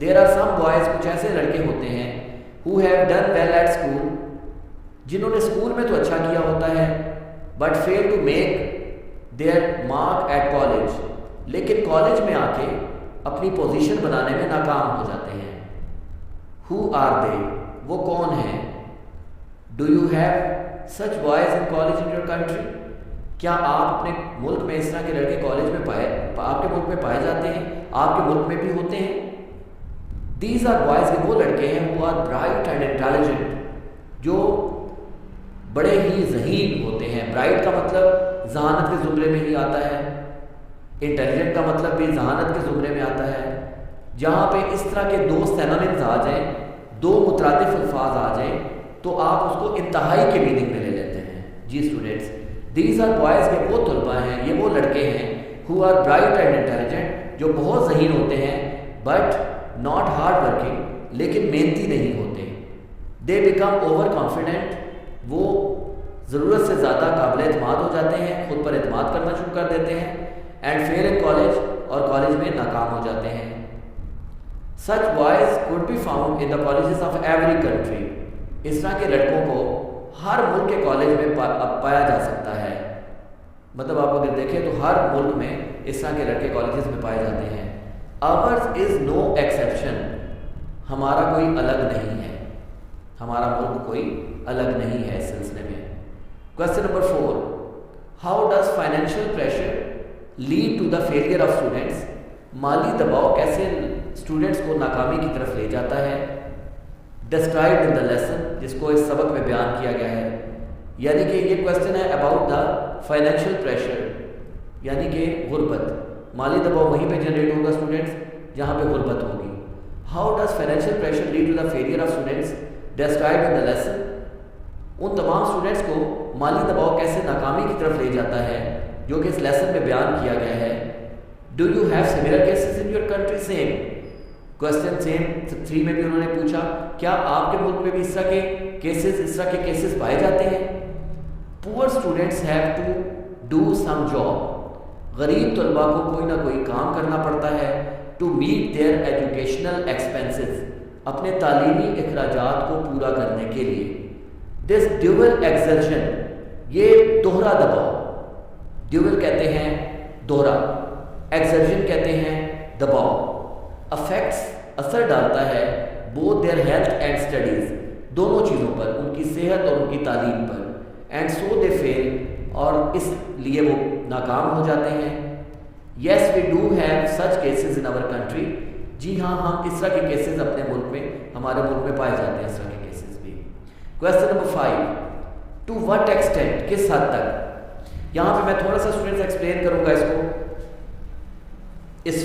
There are some boys, کچھ ایسے لڑکے ہوتے ہیں who have done well at school، جنہوں نے اسکول میں تو اچھا کیا ہوتا ہے but fail to make their mark at college، لیکن کالج میں آ کے اپنی پوزیشن بنانے میں ناکام ہو جاتے ہیں۔ who are they، وہ کون ہیں؟ do you have such boys in college in your country، کیا آپ اپنے ملک میں اس طرح کے لڑکے کالج میں آپ کے ملک میں پائے جاتے ہیں، آپ کے ملک میں بھی ہوتے ہیں؟ دیز آر بوائز، یہ وہ لڑکے ہیں who are bright and intelligent، جو بڑے ہی ذہین ہوتے ہیں۔ برائٹ کا مطلب ذہانت کے زمرے میں ہی آتا ہے، انٹیلیجنٹ کا مطلب بھی ذہانت کے زمرے میں آتا ہے۔ جہاں پہ اس طرح کے دو سینونمز آ جائیں، دو مترادف الفاظ آ جائیں، تو آپ اس کو انتہائی کے میننگ میں لے لیتے ہیں۔ جی اسٹوڈینٹس، دیز آر بوائز، یہ وہ طلباء ہیں، یہ وہ لڑکے ہیں who are bright and intelligent، جو بہت ذہین ہوتے ہیں but not hard working، لیکن محنتی نہیں ہوتے۔ they become over confident، وہ ضرورت سے زیادہ قابل اعتماد ہو جاتے ہیں، خود پر اعتماد کرنا شروع کر دیتے ہیں، and fail in college، اور کالج میں ناکام ہو جاتے ہیں۔ such boys could be found in the colleges of every country، اس طرح کے لڑکوں کو ہر ملک کے کالج میں پایا جا سکتا ہے۔ مطلب آپ اگر دیکھیں تو ہر ملک میں اس طرح کے لڑکے کالجز میں پائے جاتے ہیں۔ ours is no exception، ہمارا کوئی الگ نہیں ہے، ہمارا ملک کوئی الگ نہیں ہے اس سلسلے میں۔ Question number 4، how does financial pressure lead to the failure of students، مالی دباؤ کیسے اسٹوڈنٹس کو ناکامی کی طرف لے جاتا ہے؟ described in the lesson، جس کو اس سبق میں بیان کیا گیا ہے، یعنی کہ یہ کویسچن ہے about the financial pressure، یعنی کہ غربت، مالی دباؤ وہیں پہ جنریٹ ہوگا اسٹوڈنٹس جہاں پہ غربت ہوگی۔ how does financial pressure lead to the failure of students described in the lesson، ان تمام اسٹوڈنٹس کو مالی دباؤ کیسے ناکامی کی طرف لے جاتا ہے جو کہ اس لیسن میں بیان کیا گیا ہے۔ do you have similar cases in your country، same question same 3 میں بھی انہوں نے پوچھا، کیا آپ کے ملک میں بھی اس طرح کے کیسز پائے جاتے ہیں؟ Poor students have to do some job, غریب طلباء کو کوئی نہ کوئی کام کرنا پڑتا ہے to meet their educational expenses, اپنے تعلیمی اخراجات کو پورا کرنے کے لیے۔ دس ڈیول ایگزرشن، یہ دوہرا دباؤ، ڈیول کہتے ہیں دوہرا، ایگزرشن کہتے ہیں دباؤ، افیکٹس اثر ڈالتا ہے both their health and studies, دونوں چیزوں پر، ان کی صحت اور ان کی تعلیم پر، اینڈ سو دے فیل، اور اس لیے وہ ناکام ہو جاتے ہیں۔ Yes we do have such cases in our country, جی ہاں ہم اس طرح کے کیسز اپنے ملک میں، ہمارے ملک میں پائے جاتے ہیں اس طرح کے کیسز بھی۔ Question number 5، to what extent, کس حد تک، یہاں پہ میں تھوڑا سا اسٹوڈنٹس ایکسپلین کروں گا، اس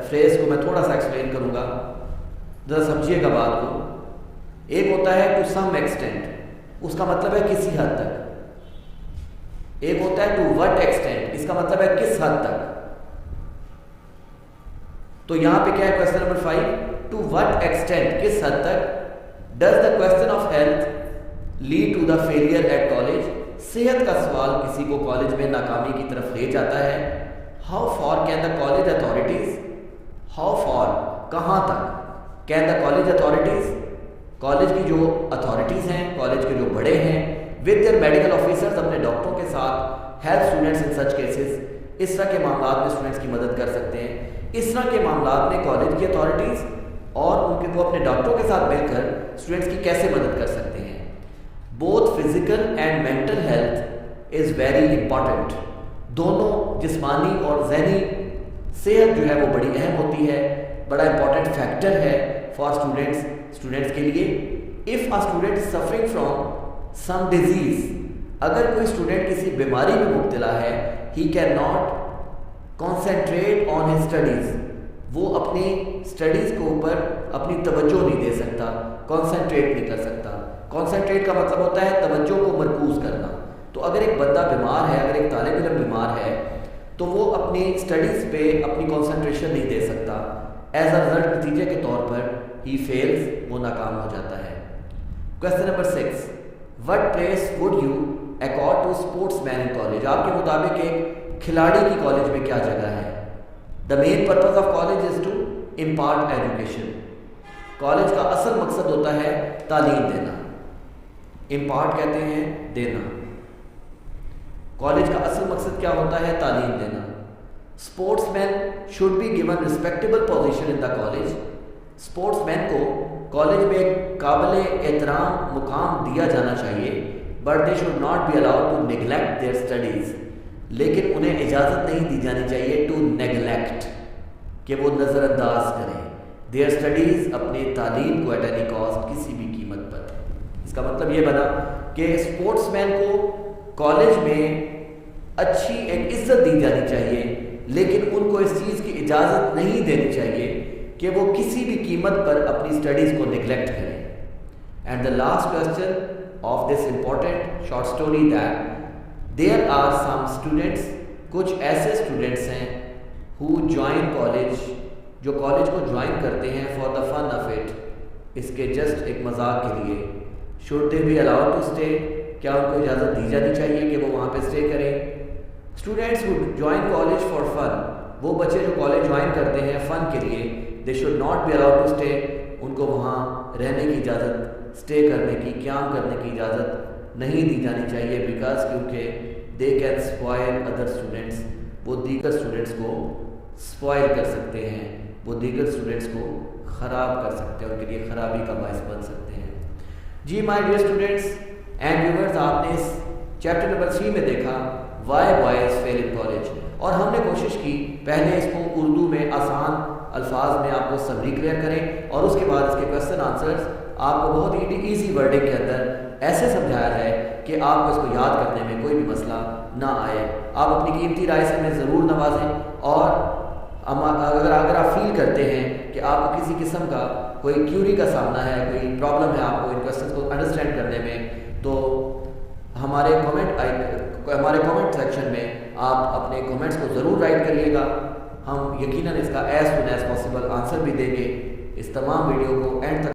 فریز کو میں تھوڑا سا ایکسپلین کروں گا، ذرا سمجھیے گا بات کو۔ ایک ہوتا ہے ٹو سم ایکسٹینٹ، اس کا مطلب ہے کسی حد تک، ایک ہوتا ہے ٹو وٹ ایکسٹینٹ، اس کا مطلب ہے کس حد تک۔ تو یہاں پہ کیا ہے question number 5، to what extent, کس حد تک does the question of health lead to the failure at college, صحت کا سوال کسی کو کالج میں ناکامی کی طرف لے جاتا ہے۔ How far can the college authorities, how far کہاں تک، can the college authorities, college کی جو اتھارٹیز ہیں، کالج کے جو بڑے ہیں، ود دیئر میڈیکل آفیسرز، اپنے ڈاکٹروں کے ساتھ، ہیلپ اسٹوڈنٹس ان سچ کیسز، اس طرح کے معاملات میں اسٹوڈنٹس کی مدد کر سکتے ہیں۔ اس طرح کے معاملات میں کالج کی اتھارٹیز اور ان کے وہ اپنے ڈاکٹروں کے ساتھ مل کر اسٹوڈنٹس کی کیسے مدد کر سکتے ہیں۔ Both physical and mental health is very important, دونوں جسمانی اور ذہنی صحت جو ہے وہ بڑی اہم ہوتی ہے، بڑا امپورٹنٹ فیکٹر ہے فار اسٹوڈنٹس کے لیے۔ If a student suffering from some disease, اگر کوئی اسٹوڈنٹ کسی بیماری میں مبتلا ہے، he can not concentrate on his studies, وہ اپنی اسٹڈیز کے اوپر اپنی توجہ نہیں دے سکتا، کانسنٹریٹ نہیں کر سکتا۔ کانسنٹریٹ کا مطلب ہوتا ہے توجہ کو مرکوز کرنا۔ تو اگر ایک بندہ بیمار ہے، اگر ایک طالب علم بیمار ہے، تو وہ اپنی اسٹڈیز پہ اپنی کانسنٹریشن نہیں دے سکتا، ایز اے رزلٹ نتیجے کے طور پر ہی فیلز، وہ ناکام ہو جاتا ہے۔ Question number 6، what place would you accord to sportsmen in college, آپ کے مطابق ایک کھلاڑی کی کالج میں کیا جگہ ہے؟ The main purpose of college is to impart education. College کا اصل مقصد ہوتا ہے تعلیم دینا. امپارٹ کہتے ہیں دینا. کالج کا اصل مقصد کیا ہوتا ہے؟ تعلیم دینا. Sportsman should be given respectable position in the college. Sportsman کو کالج میں ایک قابل احترام مقام دیا جانا چاہیے. But they should not be allowed to neglect their studies. لیکن انہیں اجازت نہیں دی جانی چاہیے ٹو نیگلیکٹ، کہ وہ نظر انداز کریں دیئر اسٹڈیز، اپنی تعلیم کو ایٹ اینی کاسٹ، کسی بھی قیمت پر. اس کا مطلب یہ بنا کہ اسپورٹس مین کو کالج میں اچھی ایک عزت دی جانی چاہیے، لیکن ان کو اس چیز کی اجازت نہیں دینی چاہیے کہ وہ کسی بھی قیمت پر اپنی اسٹڈیز کو نگلیکٹ کریں. And the last question of this important short story that there are some students, کچھ ایسے اسٹوڈنٹس ہیں ہو جوائن کالج، جو کالج کو جوائن کرتے ہیں for the fun of it, اس کے جسٹ ایک مذاق کے لیے. Should they be allowed to stay? کیا ان کو اجازت دی جانی چاہیے کہ وہ وہاں پہ اسٹے کریں؟ Students who join college for fun, وہ بچے جو کالج جوائن کرتے ہیں فن کے لیے، they should not be allowed to stay. ان کو وہاں رہنے کی اجازت، اسٹے کرنے کی، قیام کرنے کی اجازت نہیں دی جانی چاہیے. بیکاز کیونکہ they can spoil other students, وہ دیگر اسٹوڈنٹس کو اسپوائل کر سکتے ہیں، وہ دیگر اسٹوڈنٹس کو خراب کر سکتے ہیں، ان کے لیے خرابی کا باعث بن سکتے ہیں. جی my dear students and viewers, آپ نے اس چیپٹر نمبر 3 میں دیکھا why boys fail in college, اور ہم نے کوشش کی پہلے اس کو اردو میں آسان الفاظ میں آپ کو سمری کلیئر کریں، اور اس کے بعد اس کے کویسچن آنسرز آپ کو بہت ہی ایزی ورڈنگ کے اندر ایسے سمجھایا ہے کہ آپ کو اس کو یاد کرنے میں کوئی بھی مسئلہ نہ آئے. آپ اپنی قیمتی رائے سے ہمیں ضرور نوازیں، اور اگر آپ فیل کرتے ہیں کہ آپ کو کسی قسم کا کوئی کیوری کا سامنا ہے، کوئی پرابلم ہے آپ کو ان کویسچنس کو انڈرسٹینڈ کرنے میں، تو ہمارے کامنٹ سیکشن میں آپ اپنے کامنٹس کو ضرور رائٹ کریے گا. ہم یقیناً اس کا as soon as possible answer بھی دیں گے. اس تمام ویڈیو کو اینڈ تک